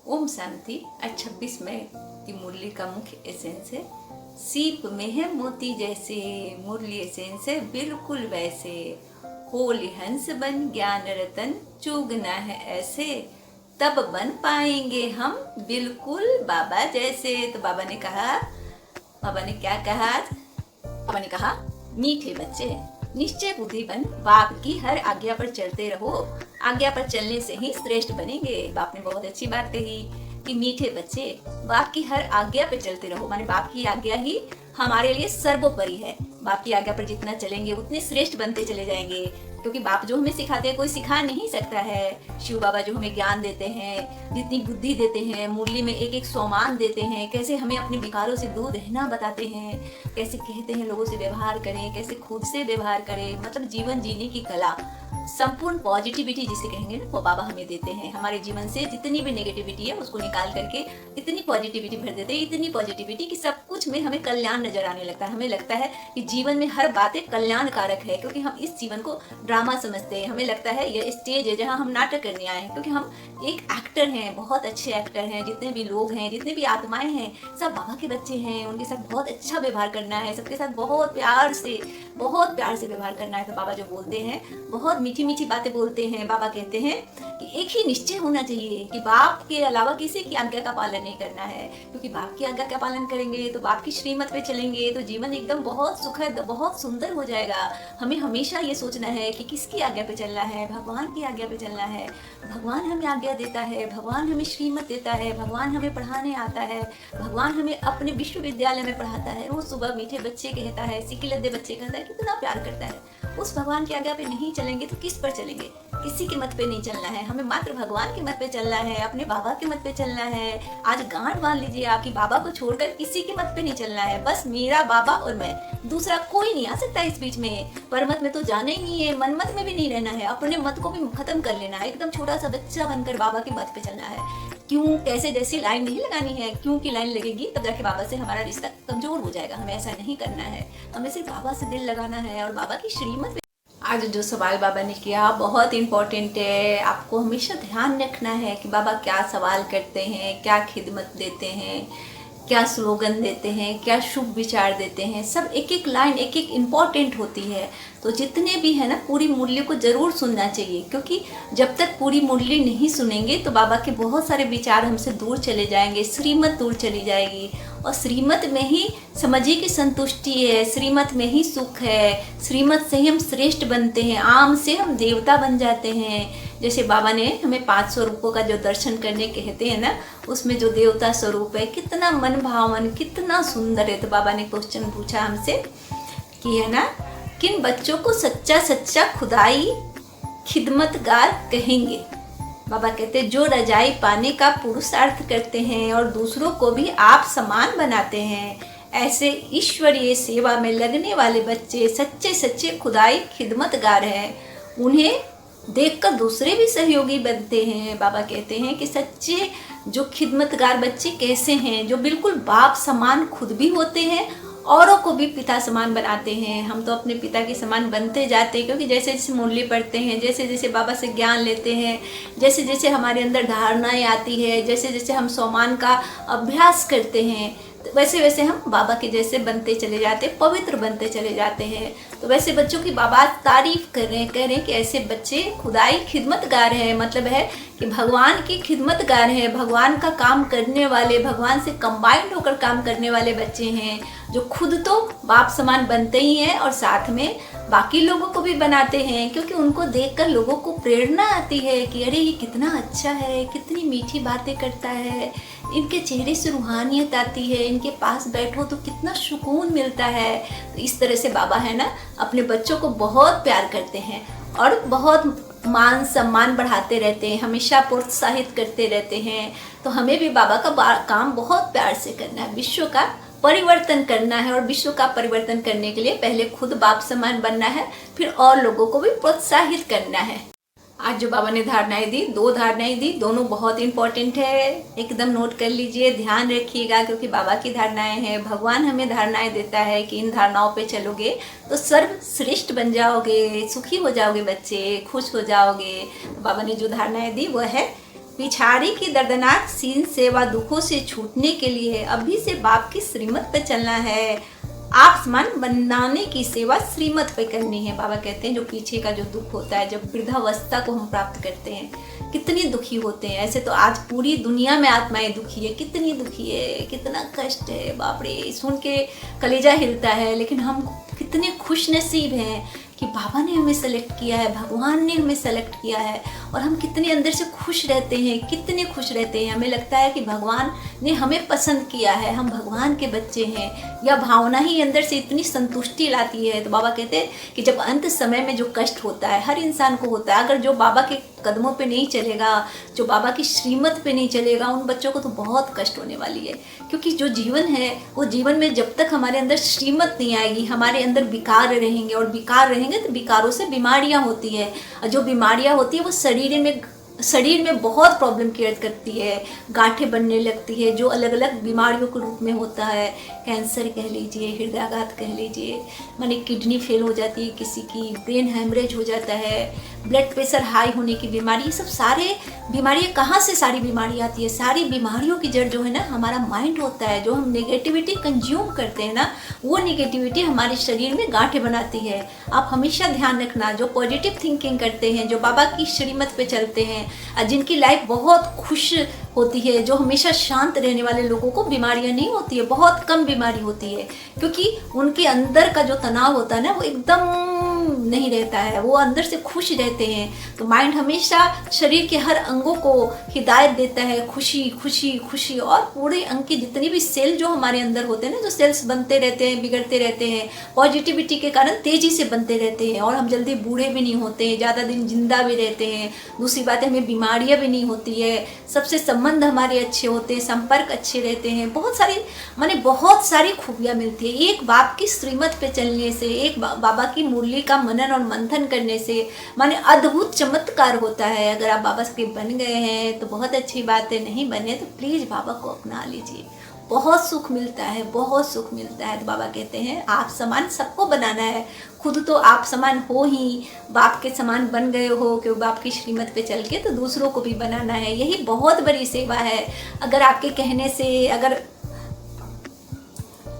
ओम शांति। आज 26 मई की मुरली का मुख्य एसेंस है, सीप में है मोती जैसे, मुरली एसेंस है बिल्कुल वैसे, होली हंस बन ज्ञान रतन, चूगना है ऐसे, तब बन पाएंगे हम बिल्कुल बाबा जैसे। तो बाबा ने क्या कहा आज? बाबा ने कहा, मीठे बच्चे निश्चय बुद्धि बन, बाप की हर आज्ञा पर चलते रहो, आज्ञा पर चलने से ही श्रेष्ठ बनेंगे। बाप ने बहुत अच्छी बात कही कि मीठे बच्चे बाप की हर आज्ञा पर चलते रहो, माने बाप की आज्ञा ही हमारे लिए सर्वोपरि है। बाप की आज्ञा पर जितना चलेंगे उतने श्रेष्ठ बनते चले जाएंगे, क्योंकि बाप जो हमें सिखाते हैं कोई सिखा नहीं सकता है। शिव बाबा जो हमें ज्ञान देते हैं, जितनी बुद्धि देते हैं, मुरली में एक एक सोमान देते हैं, कैसे हमें अपने विकारों से दूर रहना बताते हैं, कैसे कहते हैं लोगों से व्यवहार करें, कैसे खुद से व्यवहार करें, मतलब जीवन जीने की कला, संपूर्ण पॉजिटिविटी जिसे कहेंगे वो बाबा हमें देते हैं। हमारे जीवन से जितनी भी नेगेटिविटी है उसको निकाल करके इतनी पॉजिटिविटी भर देते हैं, इतनी पॉजिटिविटी कि सब कुछ में हमें कल्याण नजर आने लगता है। हमें लगता है कि जीवन में हर बातें कल्याणकारक है, क्योंकि हम इस जीवन को ड्रामा समझते हैं। हमें लगता है यह स्टेज है जहाँ हम नाटक करने आए हैं, क्योंकि हम एक एक्टर हैं, बहुत अच्छे एक्टर हैं। जितने भी लोग हैं, जितने भी आत्माएं हैं, सब बाबा के बच्चे हैं। उनके साथ बहुत अच्छा व्यवहार करना है, सबके साथ बहुत प्यार से व्यवहार करना है। तो बाबा जो बोलते हैं बहुत मीठी मीठी बातें बोलते हैं। बाबा कहते हैं कि एक ही निश्चय होना चाहिए कि बाप के अलावा किसी की आज्ञा का पालन नहीं करना है, क्योंकि बाप की आज्ञा का पालन करेंगे तो बाप की श्रीमत पे चलेंगे तो जीवन एकदम बहुत सुखद, बहुत सुंदर हो जाएगा। हमें हमेशा ये सोचना है कि किसकी आज्ञा पे चलना है, भगवान की आज्ञा पे चलना है। भगवान हमें आज्ञा देता है, भगवान हमें श्रीमत देता है, भगवान हमें पढ़ाने आता है, भगवान हमें अपने विश्वविद्यालय में पढ़ाता है। रोज सुबह मीठे बच्चे कहता है, सिकिलद्दे बच्चे कहता है, कितना प्यार करता है। उस भगवान की आज्ञा पे नहीं चलेंगे तो किस पर चलेंगे? किसी के मत पे नहीं चलना है, हमें मात्र भगवान के मत पे चलना है, अपने बाबा के मत पे चलना है। आज गांठ बांध लीजिए आपकी, बाबा को छोड़कर किसी के मत पे नहीं चलना है। बस मेरा बाबा और मैं, दूसरा कोई नहीं आ सकता इस बीच में। परमत में तो जाना ही नहीं है, मनमत में भी नहीं रहना है, अपने मत को भी खत्म कर लेना है। एकदम छोटा सा बच्चा बनकर बाबा के मत पे चलना है। क्यों कैसे जैसी लाइन नहीं लगानी है, क्यों की लाइन लगेगी तब जाके बाबा से हमारा रिश्ता कमजोर हो जाएगा। हमें ऐसा नहीं करना है, हमें सिर्फ बाबा से दिल लगाना है और बाबा की श्रीमत। आज जो सवाल बाबा ने किया बहुत इम्पोर्टेंट है। आपको हमेशा ध्यान रखना है कि बाबा क्या सवाल करते हैं, क्या खिदमत देते हैं, क्या स्लोगन देते हैं, क्या शुभ विचार देते हैं। सब एक एक लाइन एक एक इम्पॉर्टेंट होती है। तो जितने भी है ना, पूरी मुरली को ज़रूर सुनना चाहिए, क्योंकि जब तक पूरी मुरली नहीं सुनेंगे तो बाबा के बहुत सारे विचार हमसे दूर चले जाएंगे, श्रीमत दूर चली जाएगी। और श्रीमत में ही समझिए कि संतुष्टि है, श्रीमत में ही सुख है, श्रीमत से ही हम श्रेष्ठ बनते हैं, आम से हम देवता बन जाते हैं। जैसे बाबा ने हमें 5 स्वरूपों का जो दर्शन करने कहते हैं ना, उसमें जो देवता स्वरूप है कितना मन भावन, कितना सुंदर है। तो बाबा ने क्वेश्चन पूछा हमसे कि है ना, किन बच्चों को सच्चा सच्चा खुदाई खिदमतगार कहेंगे? बाबा कहते हैं, जो रजाई पाने का पुरुषार्थ करते हैं और दूसरों को भी आप समान बनाते हैं, ऐसे ईश्वरीय सेवा में लगने वाले बच्चे सच्चे सच्चे खुदाई खिदमतगार हैं। उन्हें देखकर दूसरे भी सहयोगी बनते हैं। बाबा कहते हैं कि सच्चे जो खिदमतगार बच्चे कैसे हैं, जो बिल्कुल बाप समान खुद भी होते हैं, औरों को भी पिता समान बनाते हैं। हम तो अपने पिता के समान बनते जाते हैं, क्योंकि जैसे जैसे मुरली पढ़ते हैं, जैसे जैसे बाबा से ज्ञान लेते हैं, जैसे जैसे हमारे अंदर धारणाएं आती है, जैसे जैसे हम सोमान का अभ्यास करते हैं, वैसे वैसे हम बाबा के जैसे बनते चले जाते, पवित्र बनते चले जाते हैं। तो वैसे बच्चों की बाबा तारीफ कर रहे हैं कि ऐसे बच्चे खुदाई खिदमतगार हैं, मतलब है कि भगवान की खिदमतगार हैं, भगवान का काम करने वाले, भगवान से कंबाइंड होकर काम करने वाले बच्चे हैं, जो खुद तो बाप समान बनते ही हैं और साथ में बाकी लोगों को भी बनाते हैं। क्योंकि उनको देखकर लोगों को प्रेरणा आती है कि अरे ये कितना अच्छा है, कितनी मीठी बातें करता है, इनके चेहरे से रूहानियत आती है, इनके पास बैठो तो कितना सुकून मिलता है। तो इस तरह से बाबा है ना अपने बच्चों को बहुत प्यार करते हैं और बहुत मान सम्मान बढ़ाते रहते हैं, हमेशा प्रोत्साहित करते रहते हैं। तो हमें भी बाबा का काम बहुत प्यार से करना है, विश्व का परिवर्तन करना है। और विश्व का परिवर्तन करने के लिए पहले खुद बाप समान बनना है, फिर और लोगों को भी प्रोत्साहित करना है। आज जो बाबा ने धारणाएं दी, 2 धारणाएं दी, दोनों बहुत इंपॉर्टेंट है, एकदम नोट कर लीजिए, ध्यान रखिएगा, क्योंकि बाबा की धारणाएं हैं। भगवान हमें धारणाएं देता है कि इन धारणाओं पे चलोगे तो सर्वश्रेष्ठ बन जाओगे, सुखी हो जाओगे, बच्चे खुश हो जाओगे। बाबा ने जो धारणाएं दी वो है पिछाड़ी की दर्दनाक सीन सेवा दुखों से छूटने के लिए अभी से बाप की श्रीमत पे चलना है। आसमान बनाने की सेवा श्रीमत पे करनी है। बाबा कहते हैं जो पीछे का जो दुख होता है, जब वृद्धावस्था को हम प्राप्त करते हैं, कितनी दुखी होते हैं। ऐसे तो आज पूरी दुनिया में आत्माएं दुखी है, कितनी दुखी है, कितना कष्ट है, बाप रे, सुन के कलेजा हिलता है। लेकिन हम कितने खुश नसीब हैं कि बाबा ने हमें सेलेक्ट किया है, भगवान ने हमें सेलेक्ट किया है, और हम कितने अंदर से खुश रहते हैं, कितने खुश रहते हैं। हमें लगता है कि भगवान ने हमें पसंद किया है, हम भगवान के बच्चे हैं। यह भावना ही अंदर से इतनी संतुष्टि लाती है। तो बाबा कहते हैं कि जब अंत समय में जो कष्ट होता है, हर इंसान को होता है, अगर जो बाबा के कदमों पे नहीं चलेगा, जो बाबा की श्रीमत पे नहीं चलेगा, उन बच्चों को तो बहुत कष्ट होने वाली है। क्योंकि जो जीवन है, वो जीवन में जब तक हमारे अंदर श्रीमत नहीं आएगी, हमारे अंदर विकार रहेंगे, और विकार रहेंगे तो विकारों से बीमारियां होती है, और जो बीमारियां होती है वो शरीर में बहुत प्रॉब्लम क्रिएट करती है, गांठें बनने लगती है, जो अलग अलग बीमारियों के रूप में होता है। कैंसर कह लीजिए, हृदयाघात कह लीजिए, माने किडनी फेल हो जाती है किसी की, ब्रेन हेमरेज हो जाता है, ब्लड प्रेशर हाई होने की बीमारी, ये सब सारे बीमारियाँ कहाँ से सारी बीमारी आती है? सारी बीमारियों की जड़ जो है ना, हमारा माइंड होता है। जो हम नेगेटिविटी कंज्यूम करते हैं ना, वो नेगेटिविटी हमारे शरीर में गांठें बनाती है। आप हमेशा ध्यान रखना, जो पॉजिटिव थिंकिंग करते हैं, जो बाबा की श्रीमत पे चलते हैं, जिनकी लाइफ बहुत खुश होती है, जो हमेशा शांत रहने वाले लोगों को बीमारियां नहीं होती है, बहुत कम बीमारी होती है। क्योंकि उनके अंदर का जो तनाव होता है ना, वो एकदम नहीं रहता है, वो अंदर से खुश रहते हैं। तो माइंड हमेशा शरीर के हर अंगों को हिदायत देता है, खुशी खुशी खुशी, और पूरे अंग के जितने भी सेल जो हमारे अंदर होते हैं ना, जो सेल्स बनते रहते हैं, बिगड़ते रहते हैं, पॉजिटिविटी के कारण तेजी से बनते रहते हैं, और हम जल्दी बूढ़े भी नहीं होते हैं, ज़्यादा दिन जिंदा भी रहते हैं। दूसरी बात है, हमें बीमारियां भी नहीं होती है, सबसे संबंध हमारे अच्छे होते हैं, संपर्क अच्छे रहते हैं, बहुत सारी खूबियाँ मिलती है। एक बाप की श्रीमत पे चलने से, एक बाबा की मुरली का मनन और मंथन करने से अद्भुत चमत्कार होता है। अगर आप बाबा के बन गए हैं तो बहुत अच्छी बात है, नहीं बने तो प्लीज़ बाबा को अपना लीजिए, बहुत सुख मिलता है, बहुत सुख मिलता है। तो बाबा कहते हैं आप समान सबको बनाना है, खुद तो आप समान हो ही, बाप के समान बन गए हो कि बाप की श्रीमत पे चल के, तो दूसरों को भी बनाना है। यही बहुत बड़ी सेवा है। अगर आपके कहने से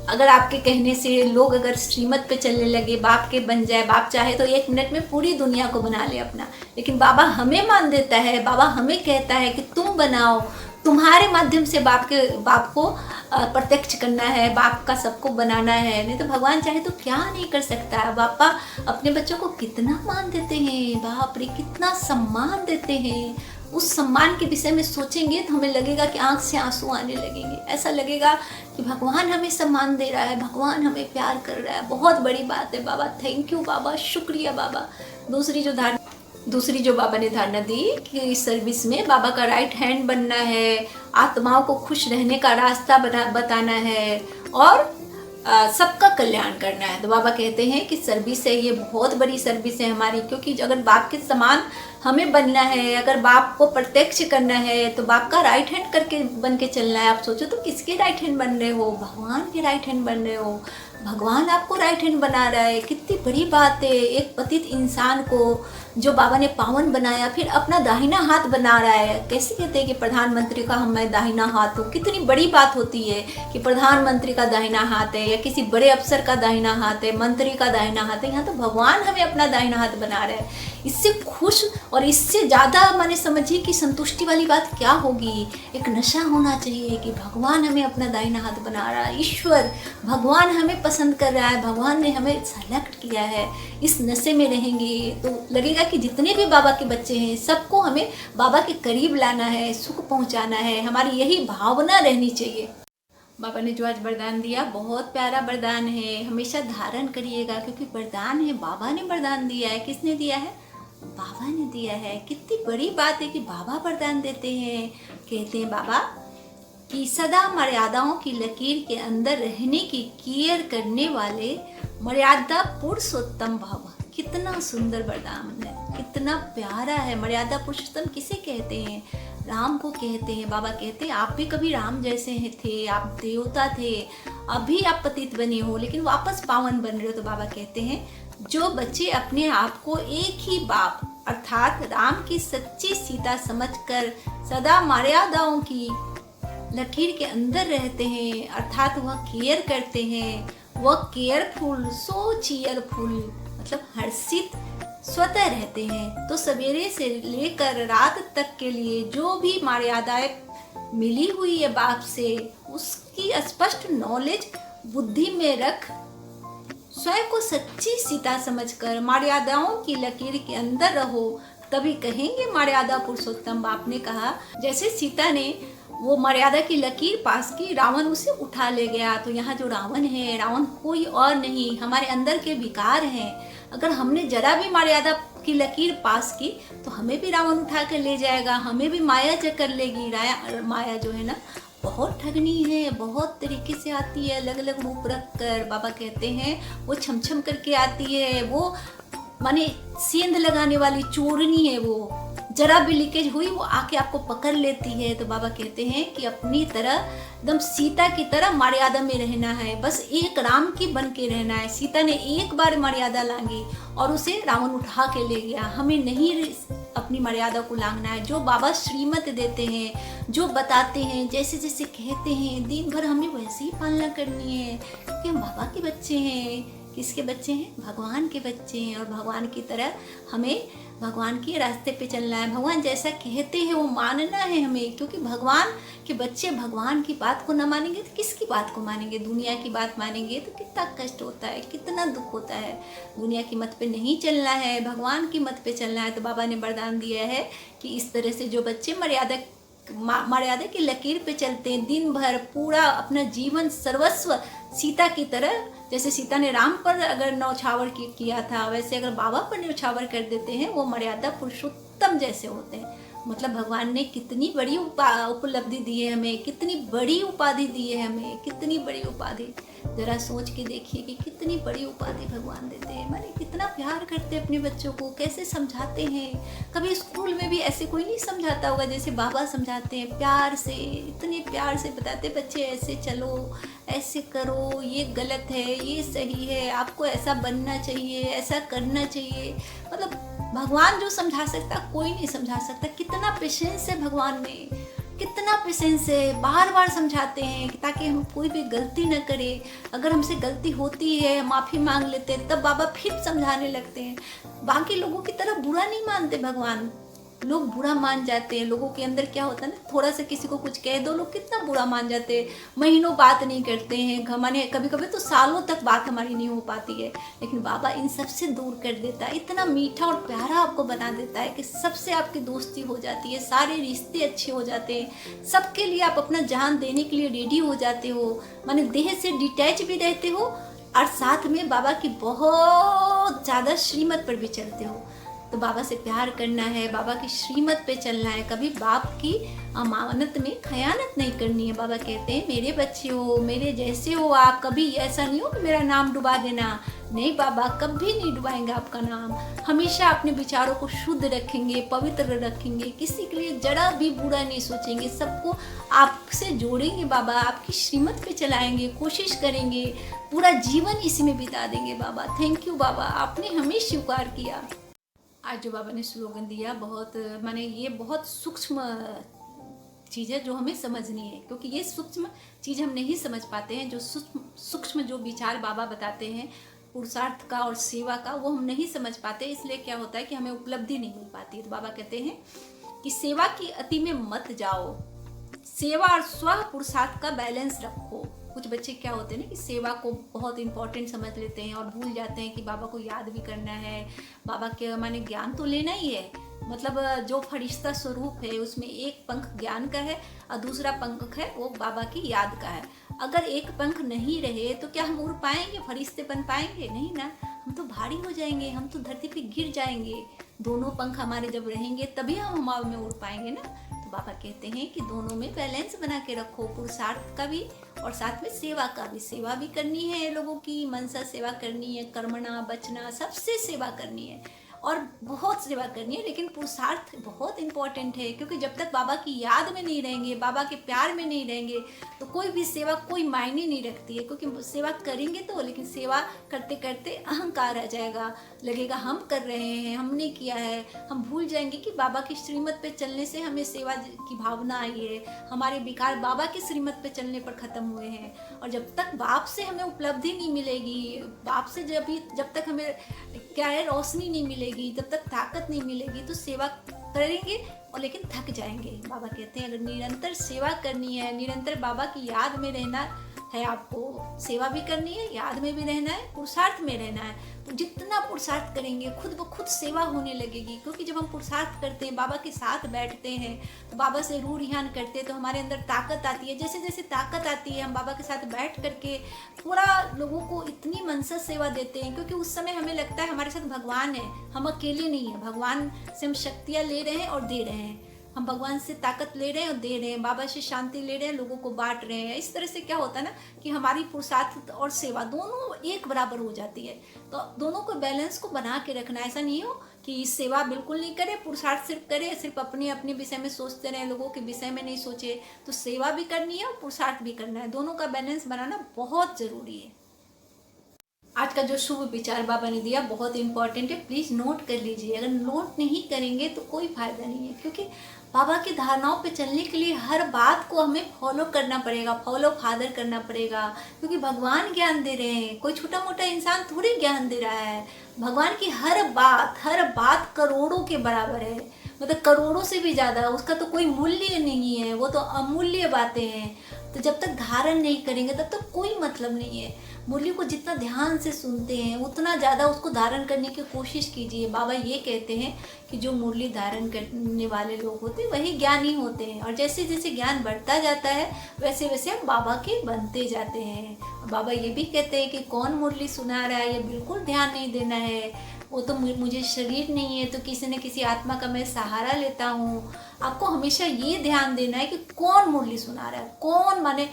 अगर आपके कहने से लोग अगर श्रीमत पे चलने लगे, बाप के बन जाए, बाप चाहे तो 1 मिनट में पूरी दुनिया को बना ले अपना, लेकिन बाबा हमें मान देता है, बाबा हमें कहता है कि तुम बनाओ, तुम्हारे माध्यम से बाप को प्रत्यक्ष करना है, बाप का सबको बनाना है। नहीं तो भगवान चाहे तो क्या नहीं कर सकता है। बापा अपने बच्चों को कितना मान देते हैं, बाप रे, कितना सम्मान देते हैं। उस सम्मान के विषय में सोचेंगे तो हमें लगेगा कि आंख से आंसू आने लगेंगे। ऐसा लगेगा कि भगवान हमें सम्मान दे रहा है, भगवान हमें प्यार कर रहा है। बहुत बड़ी बात है बाबा, थैंक यू बाबा, शुक्रिया बाबा। दूसरी जो बाबा ने धारणा दी कि इस सर्विस में बाबा का राइट हैंड बनना है, आत्माओं को खुश रहने का रास्ता बताना है, और सबका कल्याण करना है। तो बाबा कहते हैं कि सर्विस है, ये बहुत बड़ी सर्विस है हमारी, क्योंकि अगर बाप के समान हमें बनना है, अगर बाप को प्रत्यक्ष करना है, तो बाप का राइट हैंड करके बन के चलना है। आप सोचो तो किसके राइट हैंड बन रहे हो? भगवान के राइट हैंड बन रहे हो, भगवान आपको राइट हैंड बना रहा है। कितनी बड़ी बात है, एक पतित इंसान को जो बाबा ने पावन बनाया, फिर अपना दाहिना हाथ बना रहा है। कैसे कहते हैं कि प्रधानमंत्री का मैं दाहिना हाथ हूँ, कितनी बड़ी बात होती है कि प्रधानमंत्री का दाहिना हाथ है, या किसी बड़े अफसर का दाहिना हाथ है, मंत्री का दाहिना हाथ है। यहाँ तो भगवान हमें अपना दाहिना हाथ बना रहा है। इससे खुश और इससे ज़्यादा मैंने समझी कि संतुष्टि वाली बात क्या होगी। एक नशा होना चाहिए कि भगवान हमें अपना दाहिना हाथ बना रहा है, ईश्वर भगवान हमें पसंद कर रहा है, भगवान ने हमें सेलेक्ट किया है। इस नशे में रहेंगे तो लगेगा कि जितने भी बाबा के बच्चे हैं सबको हमें बाबा के करीब लाना है, सुख पहुंचाना है, हमारी यही भावना रहनी चाहिए। बाबा ने जो आज वरदान दिया बहुत प्यारा वरदान है, हमेशा धारण करिएगा, क्योंकि वरदान है, बाबा ने वरदान दिया है। किसने दिया है? बाबा ने दिया है। कितनी बड़ी बात है कि बाबा वरदान देते हैं। कहते हैं बाबा कि सदा मर्यादाओं की लकीर के अंदर रहने की केयर करने वाले मर्यादा पुरुषोत्तम भव। कितना सुंदर वरदान है, कितना प्यारा है। मर्यादा पुरुषोत्तम किसे कहते हैं? राम को कहते हैं। बाबा कहते हैं आप भी कभी राम जैसे थे, आप देवता थे, अभी आप पतित बने हो, लेकिन वापस पावन बन रहे हो। तो बाबा कहते हैं जो बच्चे अपने आप को एक ही बाप अर्थात राम की सच्ची सीता समझकर सदा मर्यादाओं की लकीर के अंदर रहते हैं, अर्थात वह केयर करते हैं, वह केयरफुल सो चीयरफुल मतलब हर्षित स्वतः रहते हैं, तो सवेरे से लेकर रात तक के लिए जो भी मर्यादाएं मिली हुई है बाप से, उसकी स्पष्ट नॉलेज बुद्धि में रख स्वयं को सच्ची सीता समझकर मर्यादाओं की लकीर के अंदर रहो, तभी कहेंगे मर्यादा पुरुषोत्तम। बाप ने कहा जैसे सीता ने वो मर्यादा की लकीर पास की, रावण उसे उठा ले गया। तो यहाँ जो रावण है, रावण कोई और नहीं, हमारे अंदर के विकार हैं। अगर हमने जरा भी मर्यादा की लकीर पास की तो हमें भी रावण उठा कर ले जाएगा, हमें भी माया चकर लेगी। माया जो है ना बहुत ठगनी है, बहुत तरीके से आती है, अलग अलग रूप रख कर। बाबा कहते हैं वो छम करके आती है, वो माने सेंध लगाने वाली चोरनी है, वो जरा भी लीकेज हुई वो आके आपको पकड़ लेती है। तो बाबा कहते हैं कि अपनी तरह एकदम सीता की तरह मर्यादा में रहना है, बस एक राम की बन के रहना है। सीता ने एक बार मर्यादा लांगी और उसे रावण उठा के ले गया। हमें नहीं अपनी मर्यादा को लांघना है। जो बाबा श्रीमत देते हैं, जो बताते हैं, जैसे जैसे कहते हैं, दिन भर हमें वैसे ही पालना करनी है, क्योंकि हम बाबा के बच्चे हैं। किसके बच्चे हैं? भगवान के बच्चे हैं। और भगवान की तरह हमें भगवान के रास्ते पे चलना है। भगवान जैसा कहते हैं वो मानना है हमें, क्योंकि भगवान के बच्चे भगवान की बात को न मानेंगे तो किसकी बात को मानेंगे? दुनिया की बात मानेंगे तो कितना कष्ट होता है, कितना दुख होता है। दुनिया की मत पे नहीं चलना है, भगवान की मत पे चलना है। तो बाबा ने वरदान दिया है कि इस तरह से जो बच्चे मर्यादा की लकीर पे चलते हैं, दिन भर पूरा अपना जीवन सर्वस्व सीता की तरह, जैसे सीता ने राम पर अगर न्यौछावर किया था, वैसे अगर बाबा पर न्यौछावर कर देते हैं, वो मर्यादा पुरुषोत्तम जैसे होते हैं। मतलब भगवान ने कितनी बड़ी उपलब्धि दी है हमें, कितनी बड़ी उपाधि दी है हमें, कितनी बड़ी उपाधि। जरा सोच के देखिए कि कितनी बड़ी उपाधि भगवान देते हैं। माने कितना प्यार करते हैं अपने बच्चों को, कैसे समझाते हैं। कभी स्कूल में भी ऐसे कोई नहीं समझाता होगा जैसे बाबा समझाते हैं, प्यार से, इतने प्यार से बताते बच्चे ऐसे चलो, ऐसे करो, ये गलत है, ये सही है, आपको ऐसा बनना चाहिए, ऐसा करना चाहिए। मतलब भगवान जो समझा सकता कोई नहीं समझा सकता। कितना पेशेंस है भगवान में, कितना पेशेंस है। बार बार समझाते हैं ताकि हम कोई भी गलती न करें। अगर हमसे गलती होती है, माफ़ी मांग लेते हैं, तब बाबा फिर समझाने लगते हैं। बाकी लोगों की तरह बुरा नहीं मानते भगवान। लोग बुरा मान जाते हैं। लोगों के अंदर क्या होता है ना, थोड़ा सा किसी को कुछ कह दो, लोग कितना बुरा मान जाते हैं, महीनों बात नहीं करते हैं। माने कभी कभी तो सालों तक बात हमारी नहीं हो पाती है। लेकिन बाबा इन सब से दूर कर देता है, इतना मीठा और प्यारा आपको बना देता है कि सबसे आपकी दोस्ती हो जाती है, सारे रिश्ते अच्छे हो जाते हैं, सबके लिए आप अपना जान देने के लिए रेडी हो जाते हो। माने देह से डिटैच भी रहते हो और साथ में बाबा की बहुत ज़्यादा श्रीमत पर भी चलते हो। तो बाबा से प्यार करना है, बाबा की श्रीमत पे चलना है, कभी बाप की अमानत में खयानत नहीं करनी है। बाबा कहते हैं मेरे बच्चे हो, मेरे जैसे हो आप, कभी ऐसा नहीं हो कि मेरा नाम डुबा देना। नहीं बाबा, कभी नहीं डुबाएंगे आपका नाम। हमेशा अपने विचारों को शुद्ध रखेंगे, पवित्र रखेंगे, किसी के लिए जरा भी बुरा नहीं सोचेंगे, सबको आपसे जोड़ेंगे बाबा, आपकी श्रीमत पे चलाएंगे, कोशिश करेंगे, पूरा जीवन इसी में बिता देंगे बाबा। थैंक यू बाबा, आपने हमें स्वीकार किया। आज जो बाबा ने स्लोगन दिया, बहुत माने ये बहुत सूक्ष्म चीज़ है जो हमें समझनी है, क्योंकि ये सूक्ष्म चीज़ हम नहीं समझ पाते हैं। जो सूक्ष्म जो विचार बाबा बताते हैं पुरुषार्थ का और सेवा का, वो हम नहीं समझ पाते। इसलिए क्या होता है कि हमें उपलब्धि नहीं मिल पाती। तो बाबा कहते हैं कि सेवा की अति में मत जाओ, सेवा और स्व पुरुषार्थ का बैलेंस रखो। कुछ बच्चे क्या होते हैं ना कि सेवा को बहुत इंपॉर्टेंट समझ लेते हैं और भूल जाते हैं कि बाबा को याद भी करना है, बाबा के माने ज्ञान तो लेना ही है। मतलब जो फरिश्ता स्वरूप है उसमें एक पंख ज्ञान का है और दूसरा पंख है वो बाबा की याद का है। अगर एक पंख नहीं रहे तो क्या हम उड़ पाएंगे, फरिश्ते बन पाएंगे? नहीं ना, हम तो भारी हो जाएंगे, हम तो धरती पे गिर जाएंगे। दोनों पंख हमारे जब रहेंगे तभी हम हवा में उड़ पाएंगे ना। तो बाबा कहते हैं कि दोनों में बैलेंस बना के रखो, पुरुषार्थ का भी और साथ में सेवा का भी। सेवा भी करनी है लोगों की, मनसा सेवा करनी है, कर्मणा बचना सबसे सेवा करनी है। और बहुत सेवा करनी है, लेकिन पुरुषार्थ बहुत इम्पोर्टेंट है, क्योंकि जब तक बाबा की याद में नहीं रहेंगे, बाबा के प्यार में नहीं रहेंगे, तो कोई भी सेवा कोई मायने नहीं रखती है। क्योंकि सेवा करेंगे तो, लेकिन सेवा करते करते अहंकार आ जाएगा, लगेगा हम कर रहे हैं, हमने किया है, हम भूल जाएंगे कि बाबा की श्रीमत पे चलने से हमें सेवा की भावना आई है, हमारे विकार बाबा की श्रीमत पे चलने पर ख़त्म हुए हैं। और जब तक बाप से हमें उपलब्धि नहीं मिलेगी, बाप से जब तक हमें क्या है रोशनी नहीं मिलेगी, जब तक ताकत नहीं मिलेगी, तो सेवा करेंगे और लेकिन थक जाएंगे। बाबा कहते हैं अगर निरंतर सेवा करनी है, निरंतर बाबा की याद में रहना है, आपको सेवा भी करनी है, याद में भी रहना है, पुरुषार्थ में रहना है, तो जितना पुरुषार्थ करेंगे खुद ब खुद सेवा होने लगेगी। क्योंकि जब हम पुरुषार्थ करते हैं, बाबा के साथ बैठते हैं, तो बाबा से रूह रिहान करते हैं, तो हमारे अंदर ताकत आती है। जैसे जैसे ताकत आती है, हम बाबा के साथ बैठ करके पूरा लोगों को इतनी मनसा सेवा देते हैं, क्योंकि उस समय हमें लगता है हमारे साथ भगवान है, हम अकेले नहीं है, भगवान से हम शक्तियाँ ले रहे हैं और दे रहे हैं, हम भगवान से ताकत ले रहे हैं और दे रहे हैं, बाबा से शांति ले रहे हैं, लोगों को बांट रहे हैं। इस तरह से क्या होता है ना कि हमारी पुरुषार्थ और सेवा दोनों एक बराबर हो जाती है। तो दोनों को बैलेंस को बना के रखना, ऐसा नहीं हो कि सेवा बिल्कुल नहीं करे, पुरुषार्थ सिर्फ करे, सिर्फ अपने अपने विषय में सोचते रहे, लोगों के विषय में नहीं सोचे। तो सेवा भी करनी है और पुरुषार्थ भी करना है, दोनों का बैलेंस बनाना बहुत ज़रूरी है। आज का जो शुभ विचार बाबा ने दिया बहुत इंपॉर्टेंट है, प्लीज़ नोट कर लीजिए। अगर नोट नहीं करेंगे तो कोई फायदा नहीं है, क्योंकि बाबा की धारणाओं पे चलने के लिए हर बात को हमें फॉलो करना पड़ेगा, फॉलो फादर करना पड़ेगा, क्योंकि भगवान ज्ञान दे रहे हैं, कोई छोटा मोटा इंसान थोड़ी ज्ञान दे रहा है। भगवान की हर बात करोड़ों के बराबर है, मतलब करोड़ों से भी ज़्यादा, उसका तो कोई मूल्य नहीं है, वो तो अमूल्य बातें हैं। तो जब तक धारण नहीं करेंगे तब तक कोई मतलब नहीं है। मूल्य को जितना ध्यान से सुनते हैं उतना ज़्यादा उसको धारण करने की कोशिश कीजिए। बाबा ये कहते हैं कि जो मूल्य धारण करने वाले लोग होते हैं वही ज्ञानी होते हैं, और जैसे जैसे ज्ञान बढ़ता जाता है वैसे वैसे हम बाबा के बनते जाते हैं। बाबा ये भी कहते हैं कि कौन मुरली सुना रहा है ये बिल्कुल ध्यान नहीं देना है, वो तो मुझे शरीर नहीं है, तो किसी न किसी आत्मा का मैं सहारा लेता हूँ। आपको हमेशा ये ध्यान देना है कि कौन मुरली सुना रहा है, कौन माने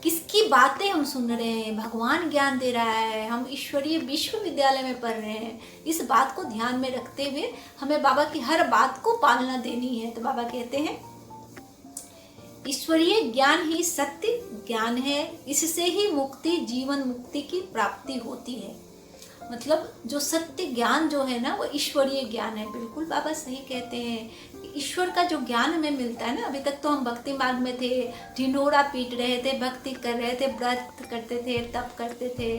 किसकी बातें हम सुन रहे हैं। भगवान ज्ञान दे रहा है, हम ईश्वरीय विश्वविद्यालय में पढ़ रहे हैं, इस बात को ध्यान में रखते हुए हमें बाबा की हर बात को पालना देनी है। तो बाबा कहते हैं ईश्वरीय ज्ञान ही सत्य ज्ञान है, इससे ही मुक्ति जीवन मुक्ति की प्राप्ति होती है। मतलब जो सत्य ज्ञान जो है ना वो ईश्वरीय ज्ञान है। बिल्कुल बाबा सही कहते हैं, ईश्वर का जो ज्ञान हमें मिलता है ना, अभी तक तो हम भक्ति मार्ग में थे, ढिंढोरा पीट रहे थे, भक्ति कर रहे थे, व्रत करते थे, तप करते थे,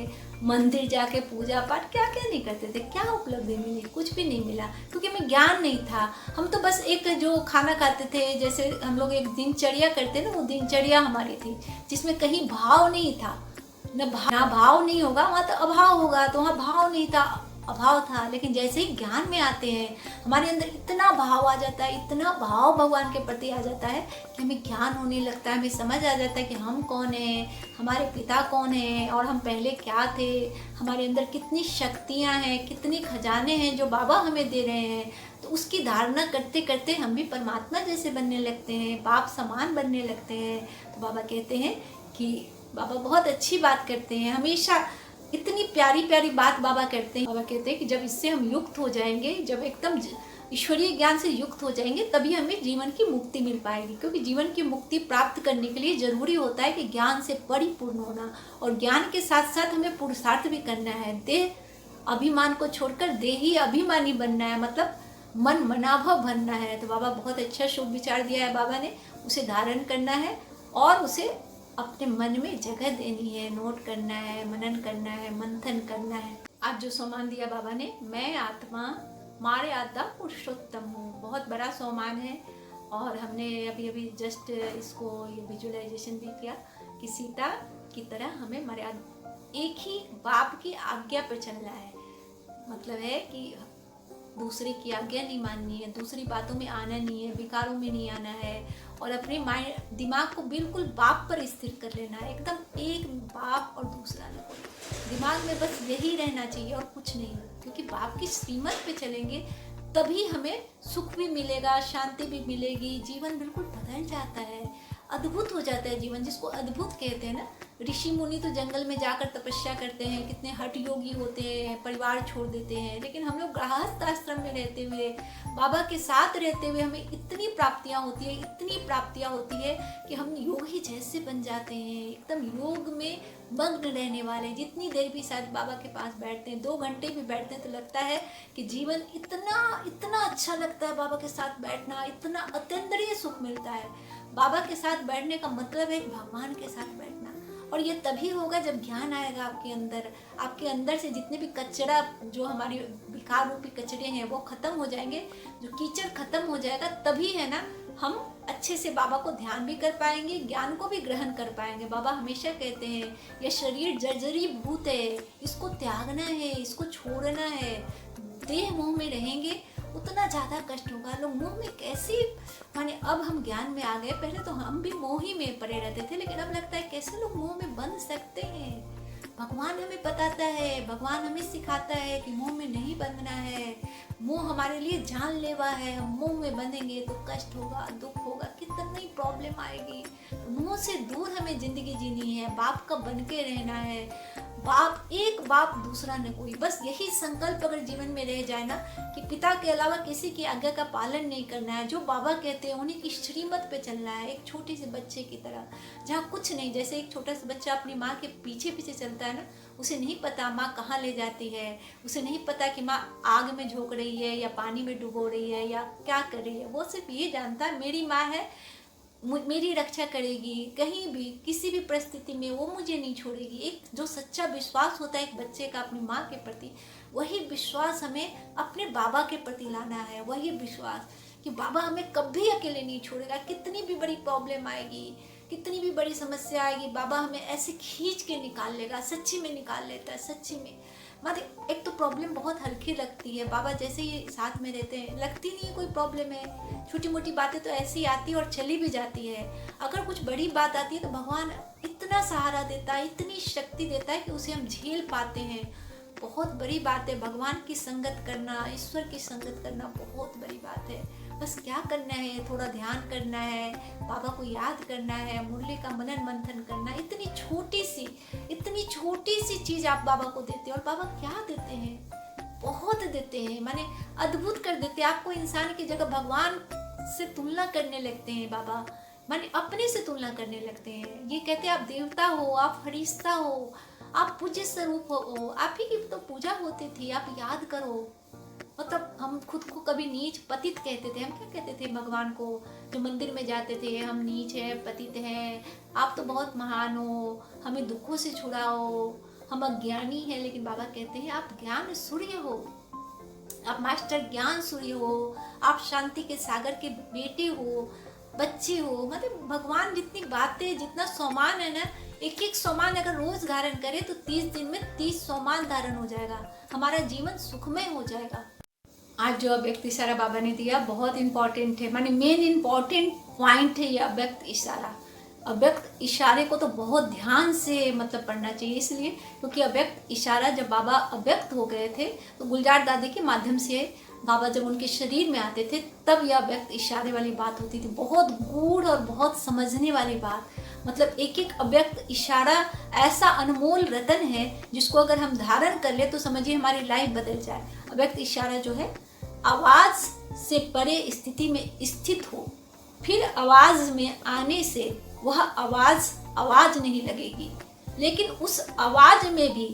मंदिर जाके पूजा पाठ क्या क्या नहीं करते थे, क्या उपलब्धि मिली? कुछ भी नहीं मिला, क्योंकि हमें ज्ञान नहीं था। हम तो बस एक जो खाना खाते थे, जैसे हम लोग एक दिनचर्या करते ना, वो दिनचर्या हमारी थी जिसमें कहीं भाव नहीं था। ना भाव नहीं होगा वहाँ तो अभाव होगा, तो वहाँ भाव नहीं था, अभाव था। लेकिन जैसे ही ज्ञान में आते हैं हमारे अंदर इतना भाव आ जाता है, इतना भाव भगवान के प्रति आ जाता है कि हमें ज्ञान होने लगता है, हमें समझ आ जाता है कि हम कौन हैं, हमारे पिता कौन हैं और हम पहले क्या थे, हमारे अंदर कितनी शक्तियाँ हैं, कितने खजाने हैं जो बाबा हमें दे रहे हैं। तो उसकी धारणा करते करते हम भी परमात्मा जैसे बनने लगते हैं, बाप समान बनने लगते हैं। तो बाबा कहते हैं कि बाबा बहुत अच्छी बात करते हैं, हमेशा इतनी प्यारी प्यारी बात बाबा करते हैं। बाबा कहते हैं कि जब इससे हम युक्त हो जाएंगे, जब एकदम ईश्वरीय ज्ञान से युक्त हो जाएंगे, तभी हमें जीवन की मुक्ति मिल पाएगी। क्योंकि जीवन की मुक्ति प्राप्त करने के लिए ज़रूरी होता है कि ज्ञान से परिपूर्ण होना, और ज्ञान के साथ साथ हमें पुरुषार्थ भी करना है। देह अभिमान को छोड़कर देही अभिमानी बनना है, मतलब मन मनाभव बनना है। तो बाबा बहुत अच्छा शुभ विचार दिया है बाबा ने, उसे धारण करना है और उसे अपने मन में जगह देनी है, नोट करना है, मनन करना है, मंथन करना है। आज जो सोमान दिया बाबा ने, मैं आत्मा मारे आत्मा पुरुषोत्तम हूँ, बहुत बड़ा सोमान है। और हमने अभी अभी जस्ट इसको ये विजुअलाइजेशन भी किया कि सीता की तरह हमें मर्यादा एक ही बाप की आज्ञा पर चलना है। मतलब है कि दूसरे की आज्ञा नहीं माननी है, दूसरी बातों में आना नहीं है, विकारों में नहीं आना है, और अपने माइंड दिमाग को बिल्कुल बाप पर स्थिर कर लेना है, एकदम एक बाप और दूसरा ना कोई। दिमाग में बस यही रहना चाहिए और कुछ नहीं, क्योंकि बाप की श्रीमत पे चलेंगे तभी हमें सुख भी मिलेगा, शांति भी मिलेगी, जीवन बिल्कुल बदल जाता है, अद्भुत हो जाता है जीवन, जिसको अद्भुत कहते हैं ना। ऋषि मुनि तो जंगल में जाकर तपस्या करते हैं, कितने हठ योगी होते हैं, परिवार छोड़ देते हैं, लेकिन हम लोग गृहस्थ आश्रम में रहते हुए, बाबा के साथ रहते हुए हमें इतनी प्राप्तियां होती है, इतनी प्राप्तियां होती है कि हम योगी जैसे बन जाते हैं, एकदम योग में मग्न रहने वाले। जितनी देर भी शायद बाबा के पास बैठते हैं, 2 घंटे भी बैठते हैं, तो लगता है कि जीवन इतना इतना अच्छा लगता है बाबा के साथ बैठना, इतना अत्यंतरीय सुख मिलता है। बाबा के साथ बैठने का मतलब है भगवान के साथ बैठना, और ये तभी होगा जब ज्ञान आएगा आपके अंदर से जितने भी कचरा, जो हमारी विकार रूपी कचरे हैं वो खत्म हो जाएंगे, जो कीचड़ खत्म हो जाएगा, तभी है ना हम अच्छे से बाबा को ध्यान भी कर पाएंगे, ज्ञान को भी ग्रहण कर पाएंगे। बाबा हमेशा कहते हैं यह शरीर जर्जरी भूत है, इसको त्यागना है, इसको छोड़ना है। देह मोह में रहेंगे उतना ज़्यादा कष्ट होगा। लोग मोह में कैसे, माने अब हम ज्ञान में आ गए, पहले तो हम भी मोह ही में पड़े रहते थे, लेकिन अब लगता है कैसे लोग मोह में बंध सकते हैं। भगवान हमें बताता है, भगवान हमें सिखाता है कि मोह में नहीं बंधना है। मोह हमारे लिए जानलेवा है, हम मोह में बंधेंगे तो कष्ट होगा, दुख होगा, कितनी प्रॉब्लम आएगी। मोह से दूर हमें जिंदगी जीनी है, बाप का बन के रहना है, बाप एक बाप दूसरा न कोई। बस यही संकल्प अगर जीवन में रह जाए ना कि पिता के अलावा किसी की आज्ञा का पालन नहीं करना है, जो बाबा कहते हैं उन्हीं की श्रीमत पे चलना है, एक छोटे से बच्चे की तरह, जहाँ कुछ नहीं, जैसे एक छोटा सा बच्चा अपनी माँ के पीछे पीछे चलता है ना, उसे नहीं पता माँ कहाँ ले जाती है, उसे नहीं पता कि माँ आग में झोंक रही है या पानी में डुबो रही है या क्या कर रही है। वो सिर्फ ये जानता है मेरी माँ है, मेरी रक्षा करेगी, कहीं भी किसी भी परिस्थिति में वो मुझे नहीं छोड़ेगी। एक जो सच्चा विश्वास होता है एक बच्चे का अपनी माँ के प्रति, वही विश्वास हमें अपने बाबा के प्रति लाना है। वही विश्वास कि बाबा हमें कभी अकेले नहीं छोड़ेगा, कितनी भी बड़ी प्रॉब्लम आएगी, कितनी भी बड़ी समस्या आएगी, बाबा हमें ऐसे खींच के निकाल लेगा, सच्ची में निकाल लेता है, सच्ची में। मतलब एक तो प्रॉब्लम बहुत हल्की लगती है, बाबा जैसे ही साथ में रहते हैं लगती नहीं है कोई प्रॉब्लम है, छोटी मोटी बातें तो ऐसी आती है और चली भी जाती है। अगर कुछ बड़ी बात आती है तो भगवान इतना सहारा देता है, इतनी शक्ति देता है कि उसे हम झेल पाते हैं। बहुत बड़ी बात है भगवान की संगत करना, ईश्वर की संगत करना बहुत बड़ी बात है। बस क्या करना है, थोड़ा ध्यान करना है, बाबा को याद करना है, मुरली का मनन मंथन करना। इतनी छोटी सी चीज आप बाबा को देते हैं, और बाबा क्या देते हैं, बहुत देते हैं, माने अद्भुत कर देते हैं। आपको इंसान की जगह भगवान से तुलना करने लगते हैं बाबा, माने अपने से तुलना करने लगते हैं। ये कहते हैं आप देवता हो, आप फरिश्ता हो, आप पूज्य स्वरूप हो, आप ही की तो पूजा होती थी, आप याद करो। मतलब हम खुद को कभी नीच पतित कहते थे, हम क्या कहते थे भगवान को, जो मंदिर में जाते थे, हम नीच है, पतित हैं, आप तो बहुत महान हो, हमें दुखों से छुड़ाओ, हम अज्ञानी हैं। लेकिन बाबा कहते हैं आप ज्ञान सूर्य हो, आप मास्टर ज्ञान सूर्य हो, आप शांति के सागर के बेटे हो, बच्चे हो। मतलब भगवान जितनी बातें, जितना सोमान है ना, एक एक सोमान अगर रोज धारण करे तो 30 दिन में 30 सोमान धारण हो जाएगा, हमारा जीवन सुखमय हो जाएगा। आज जो अव्यक्त इशारा बाबा ने दिया बहुत इंपॉर्टेंट है, माने मेन इंपॉर्टेंट पॉइंट है ये अव्यक्त इशारा। अव्यक्त इशारे को तो बहुत ध्यान से मतलब पढ़ना चाहिए, इसलिए क्योंकि अव्यक्त इशारा जब बाबा अव्यक्त हो गए थे तो गुलजार दादी के माध्यम से बाबा जब उनके शरीर में आते थे तब यह अव्यक्त इशारे वाली बात होती थी, बहुत गूढ़ और बहुत समझने वाली बात। मतलब एक एक अव्यक्त इशारा ऐसा अनमोल रतन है जिसको अगर हम धारण कर ले तो समझिए हमारी लाइफ बदल जाए। अव्यक्त इशारा जो है आवाज से परे स्थिति में स्थित हो, फिर आवाज में आने से वह आवाज नहीं लगेगी, लेकिन उस आवाज में भी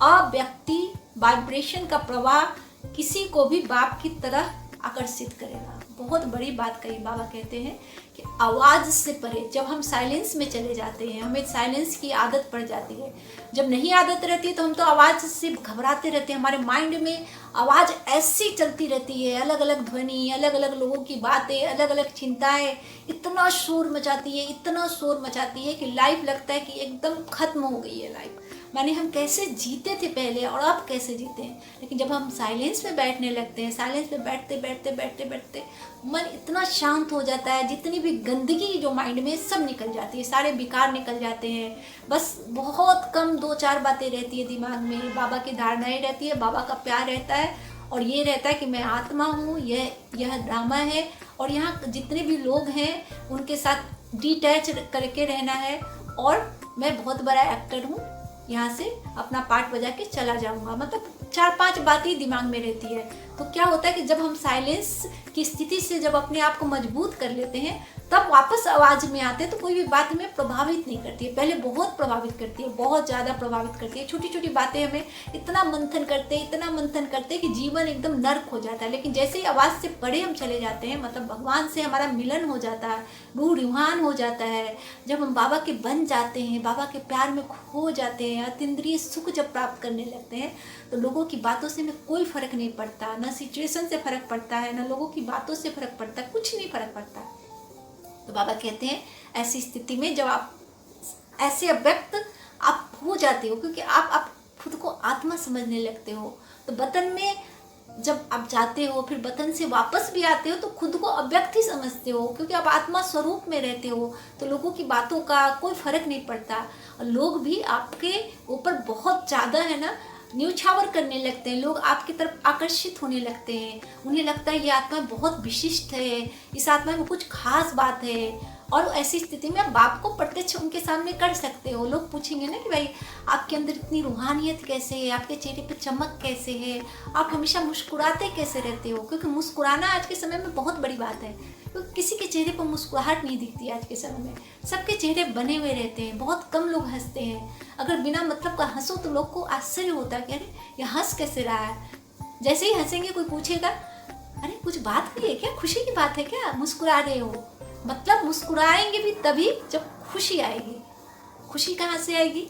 अव्यक्ति वाइब्रेशन का प्रवाह किसी को भी बाप की तरह आकर्षित करेगा। बहुत बड़ी बात कही बाबा कहते हैं कि आवाज से परे, जब हम साइलेंस में चले जाते हैं, हमें साइलेंस की आदत पड़ जाती है। जब नहीं आदत रहती है तो हम तो आवाज से घबराते रहते हैं, हमारे माइंड में आवाज ऐसी चलती रहती है, अलग अलग ध्वनि, अलग अलग लोगों की बातें, अलग अलग चिंताएं, इतना शोर मचाती है, इतना शोर मचाती है कि लाइफ लगता है कि एकदम खत्म हो गई है लाइफ। माने हम कैसे जीते थे पहले और अब कैसे जीते हैं। लेकिन जब हम साइलेंस में बैठने लगते हैं, साइलेंस में बैठते बैठते बैठते बैठते मन इतना शांत हो जाता है, जितनी भी गंदगी जो माइंड में सब निकल जाती है, सारे विकार निकल जाते हैं। बस बहुत कम 2-4 बातें रहती है दिमाग में, बाबा की धारणाएं रहती है, बाबा का प्यार रहता है, और ये रहता है कि मैं आत्मा हूँ, यह ड्रामा है, और यहाँ जितने भी लोग हैं उनके साथ डिटैच करके रहना है, और मैं बहुत बड़ा एक्टर हूँ, यहाँ से अपना पार्ट बजा के चला जाऊंगा। मतलब 4-5 बातें दिमाग में रहती है। तो क्या होता है कि जब हम साइलेंस की स्थिति से जब अपने आप को मजबूत कर लेते हैं, तब वापस आवाज़ में आते हैं तो कोई भी बात हमें प्रभावित नहीं करती है। पहले बहुत प्रभावित करती है, बहुत ज़्यादा प्रभावित करती है। छोटी छोटी बातें हमें इतना मंथन करते कि जीवन एकदम नर्क हो जाता है। लेकिन जैसे ही आवाज़ से परे हम चले जाते हैं, मतलब भगवान से हमारा मिलन हो जाता है, रूह रूहान हो जाता है, जब हम बाबा के बन जाते हैं, बाबा के प्यार में खो जाते हैं, अतीन्द्रिय सुख जब प्राप्त करने लगते हैं, तो लोगों की बातों से हमें कोई फ़र्क नहीं पड़ता, ना सिचुएशन से फ़र्क पड़ता है, ना लोगों की बातों से फ़र्क पड़ता है, कुछ नहीं फ़र्क पड़ता। तो बाबा कहते हैं ऐसी स्थिति में जब आप ऐसे अव्यक्त आप हो जाते हो, क्योंकि आप खुद को आत्मा समझने लगते हो, तो वतन में जब आप जाते हो, फिर वतन से वापस भी आते हो, तो खुद को अव्यक्त ही समझते हो, क्योंकि आप आत्मा स्वरूप में रहते हो। तो लोगों की बातों का कोई फर्क नहीं पड़ता, और लोग भी आपके ऊपर बहुत ज़्यादा है ना न्यौछावर करने लगते हैं। लोग आपकी तरफ आकर्षित होने लगते हैं, उन्हें लगता है ये आत्मा बहुत विशिष्ट है, इस आत्मा में कुछ खास बात है। और ऐसी स्थिति में आप बाप को प्रत्यक्ष उनके सामने कर सकते हो। लोग पूछेंगे ना कि भाई आपके अंदर इतनी रूहानियत कैसे है, आपके चेहरे पे चमक कैसे है, आप हमेशा मुस्कुराते कैसे रहते हो। क्योंकि मुस्कुराना आज के समय में बहुत बड़ी बात है, क्योंकि किसी के चेहरे पर मुस्कुराहट नहीं दिखती आज के समय में। सबके चेहरे बने हुए रहते हैं, बहुत कम लोग हंसते हैं। अगर बिना मतलब का हंसो तो लोग को आश्चर्य होता है कि अरे ये हंस कैसे रहा है। जैसे ही हंसेंगे कोई पूछेगा अरे कुछ बात हुई है क्या, खुशी की बात है क्या, मुस्कुरा रहे हो। मतलब मुस्कुराएंगे भी तभी जब खुशी आएगी। खुशी कहाँ से आएगी?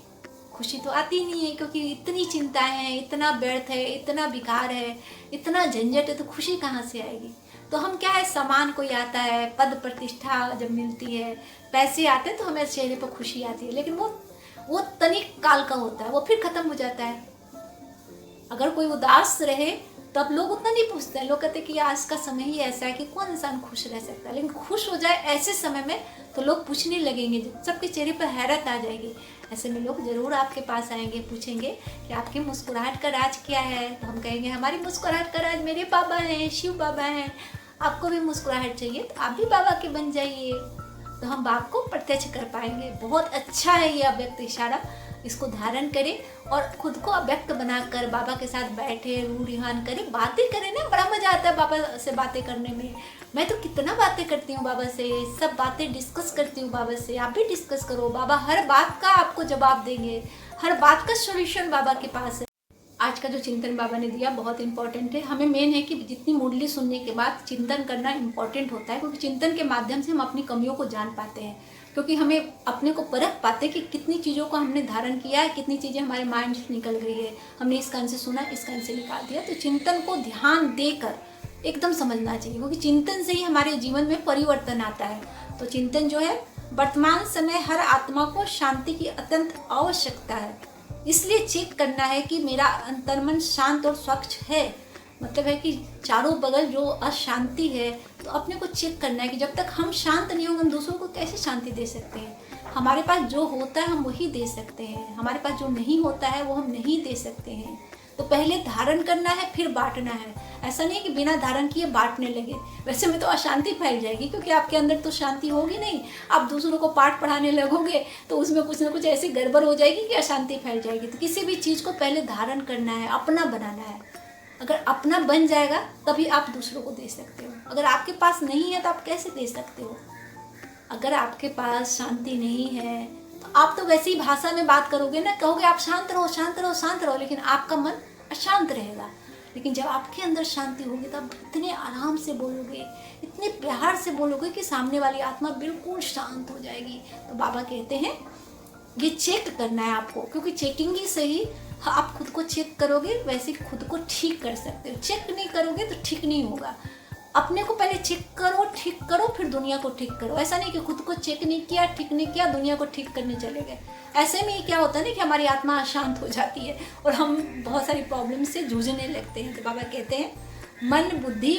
खुशी तो आती नहीं है, क्योंकि इतनी चिंताएं हैं, इतना व्यर्थ है, इतना विकार है, इतना झंझट है, तो खुशी कहाँ से आएगी। तो हम क्या है, सामान कोई आता है, पद प्रतिष्ठा जब मिलती है, पैसे आते हैं, तो हमें चेहरे पर खुशी आती है। लेकिन वो तनिक काल का होता है, वो फिर खत्म हो जाता है। अगर कोई उदास रहे तब लोग उतना नहीं पूछते हैं। लोग कहते हैं कि आज का समय ही ऐसा है कि कौन इंसान खुश रह सकता है। लेकिन खुश हो जाए ऐसे समय में तो लोग पूछने लगेंगे, सबके चेहरे पर हैरत आ जाएगी। ऐसे में लोग ज़रूर आपके पास आएंगे, पूछेंगे कि आपकी मुस्कुराहट का राज क्या है। तो हम कहेंगे हमारी मुस्कुराहट का राज मेरे बाबा हैं, शिव बाबा हैं। आपको भी मुस्कुराहट चाहिए तो आप भी बाबा के बन जाइए, तो हम बाप को प्रत्यक्ष कर पाएंगे। बहुत अच्छा है ये अव्यक्त इशारा, इसको धारण करें और खुद को अव्यक्त बनाकर बाबा के साथ बैठे, रूह रिहान करें, बातें करें ना। बड़ा मजा आता है बाबा से बातें करने में। मैं तो कितना बातें करती हूँ बाबा से, सब बातें डिस्कस करती हूँ बाबा से। आप भी डिस्कस करो, बाबा हर बात का आपको जवाब देंगे, हर बात का सॉल्यूशन बाबा के पास है। आज का जो चिंतन बाबा ने दिया बहुत इंपॉर्टेंट है। हमें मेन है कि जितनी मुरली सुनने के बाद चिंतन करना इंपॉर्टेंट होता है, क्योंकि चिंतन के माध्यम से हम अपनी कमियों को जान पाते हैं। क्योंकि हमें अपने को परख पाते कि कितनी चीज़ों को हमने धारण किया है, कितनी चीज़ें हमारे माइंड से निकल गई है, हमने इस कान से सुना, इस कान से निकाल दिया। तो चिंतन को ध्यान देकर एकदम समझना चाहिए, क्योंकि चिंतन से ही हमारे जीवन में परिवर्तन आता है। तो चिंतन जो है, वर्तमान समय हर आत्मा को शांति की अत्यंत आवश्यकता है, इसलिए चेक करना है कि मेरा अंतर्मन शांत और स्वच्छ है। मतलब है कि चारों बगल जो अशांति है, तो अपने को चेक करना है कि जब तक हम शांत नहीं होंगे हम दूसरों को कैसे शांति दे सकते हैं। हमारे पास जो होता है हम वही दे सकते हैं, हमारे पास जो नहीं होता है वो हम नहीं दे सकते हैं। तो पहले धारण करना है, फिर बांटना है। ऐसा नहीं कि बिना धारण किए बांटने लगे, वैसे में तो अशांति फैल जाएगी, क्योंकि आपके अंदर तो शांति होगी नहीं। आप दूसरों को पाठ पढ़ाने लगोगे तो उसमें कुछ ना कुछ ऐसी गड़बड़ हो जाएगी कि अशांति फैल जाएगी। तो किसी भी चीज़ को पहले धारण करना है, अपना बनाना है। अगर अपना बन जाएगा तभी आप दूसरों को दे सकते हो। अगर आपके पास नहीं है तो आप कैसे दे सकते हो। अगर आपके पास शांति नहीं है तो आप तो वैसी भाषा में बात करोगे ना, कहोगे आप शांत रहो, शांत रहो, शांत रहो, लेकिन आपका मन अशांत रहेगा। लेकिन जब आपके अंदर शांति होगी तब इतने आराम से बोलोगे, इतने प्यार से बोलोगे कि सामने वाली आत्मा बिल्कुल शांत हो जाएगी। तो बाबा कहते हैं ये चेक करना है आपको, क्योंकि चेकिंग ही सही। आप खुद को चेक करोगे वैसे खुद को ठीक कर सकते हो। चेक नहीं करोगे तो ठीक नहीं होगा। अपने को पहले चेक करो, ठीक करो, फिर दुनिया को ठीक करो। ऐसा नहीं कि खुद को चेक नहीं किया, ठीक नहीं किया, दुनिया को ठीक करने चले गए। ऐसे में क्या होता है ना कि हमारी आत्मा अशांत हो जाती है और हम बहुत सारी प्रॉब्लम से जूझने लगते हैं। तो बाबा कहते हैं मन बुद्धि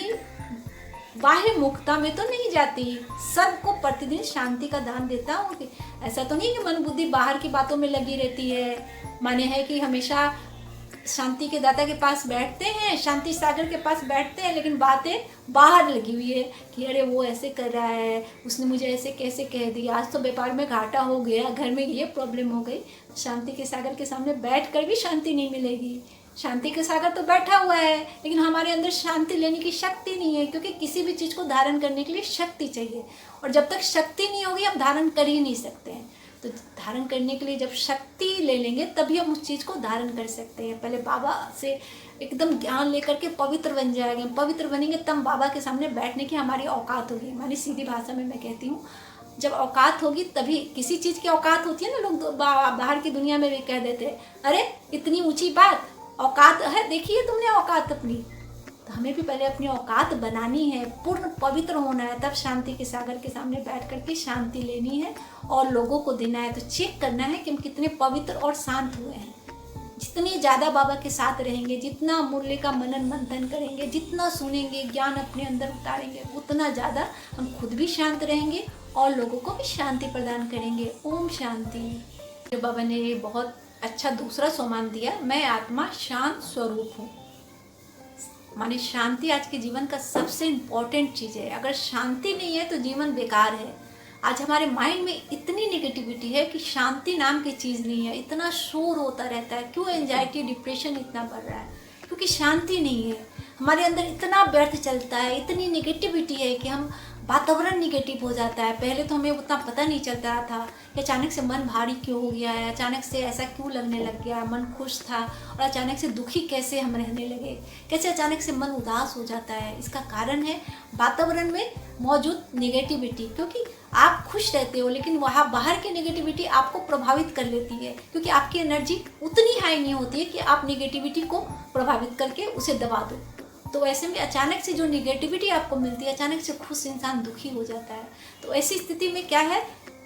बाह्य मुक्ता में तो नहीं जाती, सबको प्रतिदिन शांति का दान देता हूँ। ऐसा तो नहीं कि मन बुद्धि बाहर की बातों में लगी रहती है, माने है कि हमेशा शांति के दाता के पास बैठते हैं, शांति सागर के पास बैठते हैं, लेकिन बातें बाहर लगी हुई है कि अरे वो ऐसे कर रहा है, उसने मुझे ऐसे कैसे कह दिया, आज तो व्यापार में घाटा हो गया, घर में ये प्रॉब्लम हो गई। शांति के सागर के सामने बैठ कर भी शांति नहीं मिलेगी। शांति के सागर तो बैठा हुआ है, लेकिन हमारे अंदर शांति लेने की शक्ति नहीं है, क्योंकि किसी भी चीज़ को धारण करने के लिए शक्ति चाहिए, और जब तक शक्ति नहीं होगी हम धारण कर ही नहीं सकते हैं। तो धारण करने के लिए जब शक्ति ले लेंगे तभी हम उस चीज़ को धारण कर सकते हैं। पहले बाबा से एकदम ज्ञान लेकर के पवित्र बन जाएंगे, पवित्र बनेंगे तब बाबा के सामने बैठने की हमारी औकात होगी। हमारी सीधी भाषा में मैं कहती हूँ, जब औकात होगी तभी, किसी चीज़ की औकात होती है ना, लोग बाहर की दुनिया में भी कह देते हैं अरे इतनी ऊंची बात, औकात है, देखिए तुमने औकात अपनी। तो हमें भी पहले अपनी औकात बनानी है, पूर्ण पवित्र होना है, तब शांति के सागर के सामने बैठ करके शांति लेनी है और लोगों को देना है। तो चेक करना है कि हम कितने पवित्र और शांत हुए हैं। जितनी ज़्यादा बाबा के साथ रहेंगे, जितना मुरली का मनन मंथन करेंगे, जितना सुनेंगे, ज्ञान अपने अंदर उतारेंगे, उतना ज़्यादा हम खुद भी शांत रहेंगे और लोगों को भी शांति प्रदान करेंगे। ओम शांति। जो बाबा ने बहुत अच्छा दूसरा सोमान दिया, मैं आत्मा शांत स्वरूप हूँ। माने शांति आज के जीवन का सबसे इम्पोर्टेंट चीज़ है। अगर शांति नहीं है तो जीवन बेकार है। आज हमारे माइंड में इतनी नेगेटिविटी है कि शांति नाम की चीज़ नहीं है, इतना शोर होता रहता है। क्यों एंजाइटी डिप्रेशन इतना बढ़ रहा है? क्योंकि शांति नहीं है। हमारे अंदर इतना व्यर्थ चलता है, इतनी नेगेटिविटी है कि हम वातावरण निगेटिव हो जाता है। पहले तो हमें उतना पता नहीं चलता था कि अचानक से मन भारी क्यों हो गया है, अचानक से ऐसा क्यों लगने लग गया, मन खुश था और अचानक से दुखी कैसे हम रहने लगे, कैसे अचानक से मन उदास हो जाता है। इसका कारण है वातावरण में मौजूद नेगेटिविटी। क्योंकि आप खुश रहते हो लेकिन वहाँ बाहर की नेगेटिविटी आपको प्रभावित कर लेती है, क्योंकि आपकी एनर्जी उतनी हाई नहीं होती है कि आप नेगेटिविटी को प्रभावित करके उसे दबा दो। तो ऐसे में अचानक से जो नेगेटिविटी आपको मिलती है, अचानक से खुश इंसान दुखी हो जाता है। तो ऐसी स्थिति में क्या है,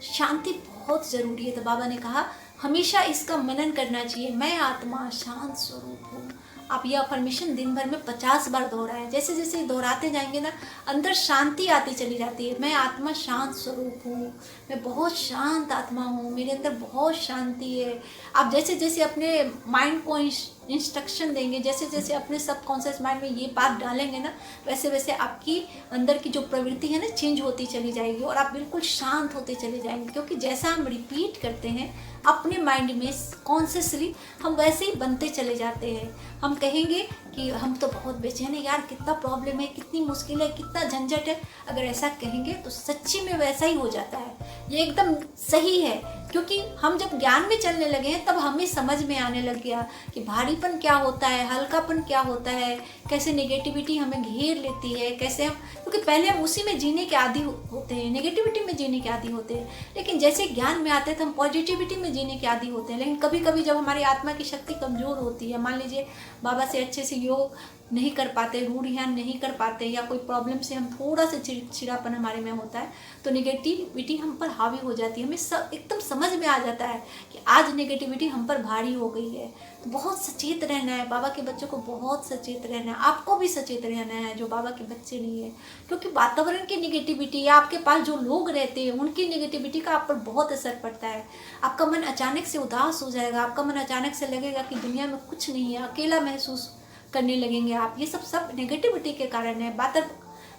शांति बहुत ज़रूरी है। तो बाबा ने कहा हमेशा इसका मनन करना चाहिए, मैं आत्मा शांत स्वरूप हूँ। आप ये अफर्मेशन दिन भर में 50 बार दोहराएं। जैसे जैसे दोहराते जाएंगे ना, अंदर शांति आती चली जाती है। मैं आत्मा शांत स्वरूप हूँ, मैं बहुत शांत आत्मा हूँ, मेरे अंदर बहुत शांति है। आप जैसे जैसे अपने माइंड को इंस्ट्रक्शन देंगे, जैसे जैसे अपने सबकॉन्शियस माइंड में ये बात डालेंगे ना, वैसे वैसे आपकी अंदर की जो प्रवृत्ति है ना चेंज होती चली जाएगी और आप बिल्कुल शांत होते चले जाएंगे। क्योंकि जैसा हम रिपीट करते हैं अपने माइंड में कॉन्शियसली, हम वैसे ही बनते चले जाते हैं। हम कहेंगे कि हम तो बहुत बेचैन है यार, कितना प्रॉब्लम है, कितनी मुश्किल है, कितना झंझट है। अगर ऐसा कहेंगे तो सच्ची में वैसा ही हो जाता है। ये एकदम सही है, क्योंकि हम जब ज्ञान में चलने लगे हैं तब हमें समझ में आने लग गया कि भारीपन क्या होता है, हल्कापन क्या होता है, कैसे नेगेटिविटी हमें घेर लेती है, कैसे हम, क्योंकि पहले हम उसी में जीने के आदी होते हैं, नेगेटिविटी में जीने के आदी होते हैं। लेकिन जैसे ज्ञान में आते हैं तो हम पॉजिटिविटी में जीने के आदी होते हैं। लेकिन कभी कभी जब हमारी आत्मा की शक्ति कमज़ोर होती है, मान लीजिए बाबा से अच्छे से योग नहीं कर पाते, रूढ़ ध्यान नहीं कर पाते, या कोई प्रॉब्लम से हम थोड़ा सा चिड़चिड़ापन हमारे में होता है, तो नेगेटिविटी हम पर हावी हो जाती है। हमें एकदम समझ में आ जाता है कि आज नेगेटिविटी हम पर भारी हो गई है। तो बहुत सचेत रहना है, बाबा के बच्चों को बहुत सचेत रहना है, आपको भी सचेत रहना है जो बाबा के बच्चे नहीं है। क्योंकि वातावरण की नेगेटिविटी या आपके पास जो लोग रहते हैं उनकी नेगेटिविटी का आप पर बहुत असर पड़ता है। आपका मन अचानक से उदास हो जाएगा, आपका मन अचानक से लगेगा कि दुनिया में कुछ नहीं है, अकेला महसूस करने लगेंगे आप। ये सब नेगेटिविटी के कारण है।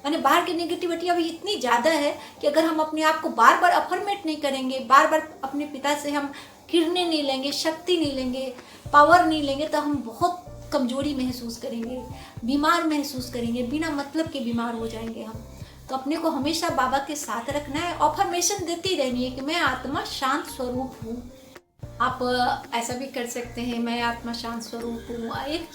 मैंने बाहर की नेगेटिविटी अभी इतनी ज़्यादा है कि अगर हम अपने आप को बार बार अफर्मेट नहीं करेंगे, बार बार अपने पिता से हम किरणें नहीं लेंगे, शक्ति नहीं लेंगे, पावर नहीं लेंगे, तो हम बहुत कमजोरी महसूस करेंगे, बीमार महसूस करेंगे, बिना मतलब के बीमार हो जाएंगे हम। तो अपने को हमेशा बाबा के साथ रखना है, अफर्मेशन देती रहनी है कि मैं आत्मा शांत स्वरूप हूँ। आप ऐसा भी कर सकते हैं, मैं आत्मा शांत स्वरूप हूँ। एक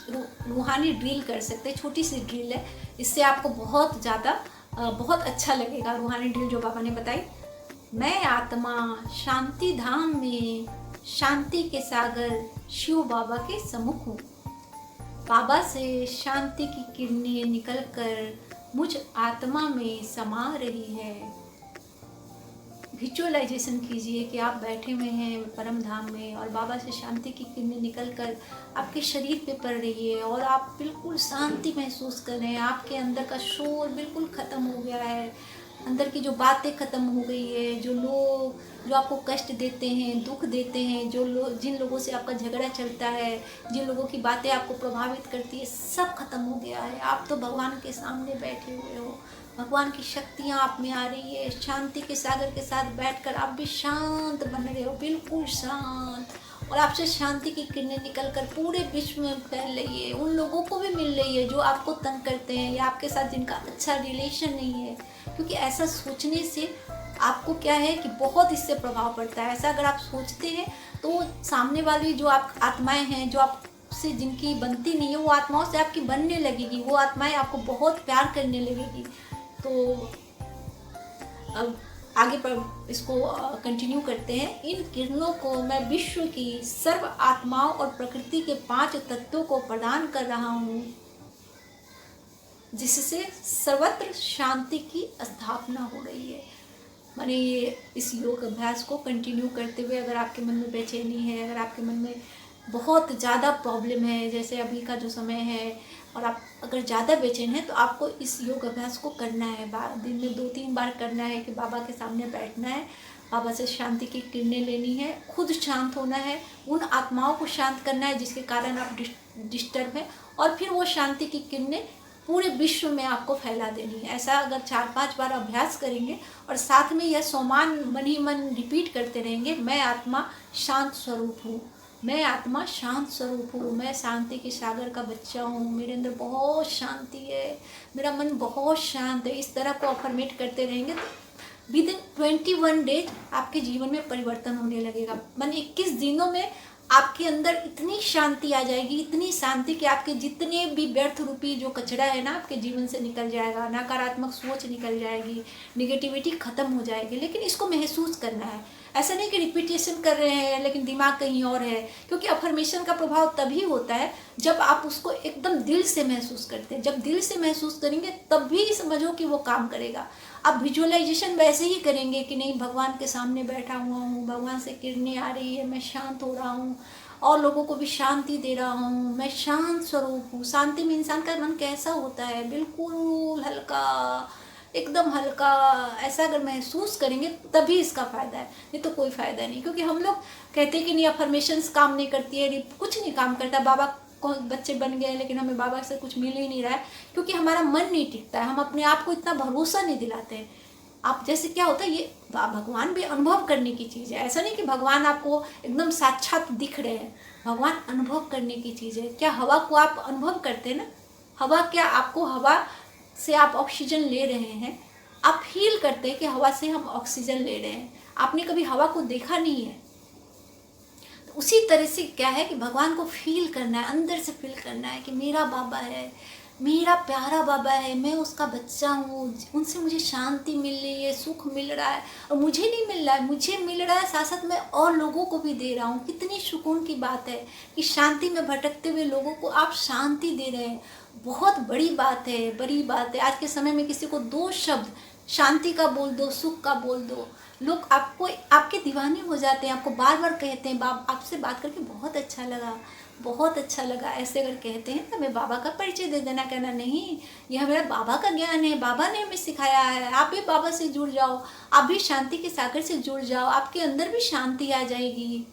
रूहानी ड्रिल कर सकते हैं, छोटी सी ड्रिल है, इससे आपको बहुत ज़्यादा बहुत अच्छा लगेगा। रूहानी ड्रिल जो बाबा ने बताई, मैं आत्मा शांति धाम में शांति के सागर शिव बाबा के सम्मुख हूँ। बाबा से शांति की किरणें निकलकर मुझ आत्मा में समा रही है। विजुअलाइजेशन कीजिए कि आप बैठे हुए हैं परम धाम में और बाबा से शांति की किरणें निकलकर आपके शरीर पे पड़ रही है और आप बिल्कुल शांति महसूस कर रहे हैं। आपके अंदर का शोर बिल्कुल ख़त्म हो गया है, अंदर की जो बातें ख़त्म हो गई है, जो लोग जो आपको कष्ट देते हैं, दुख देते हैं, जिन लोगों से आपका झगड़ा चलता है, जिन लोगों की बातें आपको प्रभावित करती है, सब खत्म हो गया है। आप तो भगवान के सामने बैठे हुए हो, भगवान की शक्तियाँ आप में आ रही है। शांति के सागर के साथ बैठकर आप भी शांत बन रहे हो, बिल्कुल शांत, और आपसे शांति की किरणें निकलकर पूरे विश्व में फैल रही है। उन लोगों को भी मिल रही है जो आपको तंग करते हैं या आपके साथ जिनका अच्छा रिलेशन नहीं है, क्योंकि ऐसा सोचने से आपको क्या है कि बहुत इससे प्रभाव पड़ता है। ऐसा अगर आप सोचते हैं तो सामने वाली जो आप आत्माएं हैं, जो आपसे जिनकी बनती नहीं है, वो आत्माओं से आपकी बनने लगेगी, वो आत्माएं आपको बहुत प्यार करने लगेगी। तो अब आगे पर इसको कंटिन्यू करते हैं। इन किरणों को मैं विश्व की सर्व आत्माओं और प्रकृति के 5 तत्वों को प्रदान कर रहा हूँ, जिससे सर्वत्र शांति की स्थापना हो रही है। माने ये इस योग अभ्यास को कंटिन्यू करते हुए अगर आपके मन में बेचैनी है, अगर आपके मन में बहुत ज़्यादा प्रॉब्लम है, जैसे अभी का जो समय है, और आप अगर ज़्यादा बेचैन है, तो आपको इस योग अभ्यास को करना है। दिन में 2-3 बार करना है कि बाबा के सामने बैठना है, बाबा से शांति की किरणें लेनी है, खुद शांत होना है, उन आत्माओं को शांत करना है जिसके कारण आप डिस्टर्ब हैं, और फिर वो शांति की किरणें पूरे विश्व में आपको फैला देनी है। ऐसा अगर 4-5 बार अभ्यास करेंगे और साथ में यह सोमान मन ही मन रिपीट करते रहेंगे, मैं आत्मा शांत स्वरूप हूँ, मैं आत्मा शांत स्वरूप हूँ, मैं शांति के सागर का बच्चा हूँ, मेरे अंदर बहुत शांति है, मेरा मन बहुत शांत है। इस तरह को अफर्मेट करते रहेंगे तो विद इन 21 डेज आपके जीवन में परिवर्तन होने लगेगा। मन 21 दिनों में आपके अंदर इतनी शांति आ जाएगी, इतनी शांति कि आपके जितने भी व्यर्थ रूपी जो कचरा है ना, आपके जीवन से निकल जाएगा, नकारात्मक सोच निकल जाएगी, निगेटिविटी खत्म हो जाएगी। लेकिन इसको महसूस करना है, ऐसा नहीं कि रिपीटेशन कर रहे हैं लेकिन दिमाग कहीं और है, क्योंकि अफर्मेशन का प्रभाव तभी होता है जब आप उसको एकदम दिल से महसूस करते हैं। जब दिल से महसूस करेंगे तभी समझो कि वो काम करेगा। आप विजुअलाइजेशन वैसे ही करेंगे कि नहीं, भगवान के सामने बैठा हुआ हूँ, भगवान से किरणें आ रही है, मैं शांत हो रहा हूँ और लोगों को भी शांति दे रहा हूँ, मैं शांत स्वरूप हूँ। शांति में इंसान का मन कैसा होता है, बिल्कुल हल्का, एकदम हल्का। ऐसा अगर महसूस करेंगे तभी इसका फ़ायदा है, नहीं तो कोई फ़ायदा नहीं। क्योंकि हम लोग कहते हैं कि नहीं अफर्मेशंस काम नहीं करती है, कुछ नहीं काम करता, बाबा को बच्चे बन गए लेकिन हमें बाबा से कुछ मिल ही नहीं रहा है, क्योंकि हमारा मन नहीं टिकता है, हम अपने आप को इतना भरोसा नहीं दिलाते हैं। आप जैसे क्या होता है, ये भगवान भी अनुभव करने की चीज़ है। ऐसा नहीं कि भगवान आपको एकदम साक्षात दिख रहे हैं, भगवान अनुभव करने की चीज़ है। क्या हवा को आप अनुभव करते हैं ना, हवा, क्या आपको हवा से आप ऑक्सीजन ले रहे हैं, आप फील करते हैं कि हवा से हम ऑक्सीजन ले रहे हैं। आपने कभी हवा को देखा नहीं है, तो उसी तरह से क्या है कि भगवान को फील करना है, अंदर से फील करना है कि मेरा बाबा है, मेरा प्यारा बाबा है, मैं उसका बच्चा हूँ, उनसे मुझे शांति मिल रही है, सुख मिल रहा है। और मुझे नहीं मिल रहा है, मुझे मिल रहा है, साथ साथ मैं और लोगों को भी दे रहा हूँ। कितनी सुकून की बात है कि शांति में भटकते हुए लोगों को आप शांति दे रहे हैं। बहुत बड़ी बात है, बड़ी बात है। आज के समय में किसी को 2 शब्द शांति का बोल दो, सुख का बोल दो, लोग आपको आपके दीवाने हो जाते हैं, आपको बार बार कहते हैं आपसे बात करके बहुत अच्छा लगा, बहुत अच्छा लगा। ऐसे अगर कहते हैं तो हमें बाबा का परिचय दे देना, कहना नहीं यह मेरा बाबा का ज्ञान है, बाबा ने हमें सिखाया है, आप भी बाबा से जुड़ जाओ, आप भी शांति के सागर से जुड़ जाओ, आपके अंदर भी शांति आ जाएगी।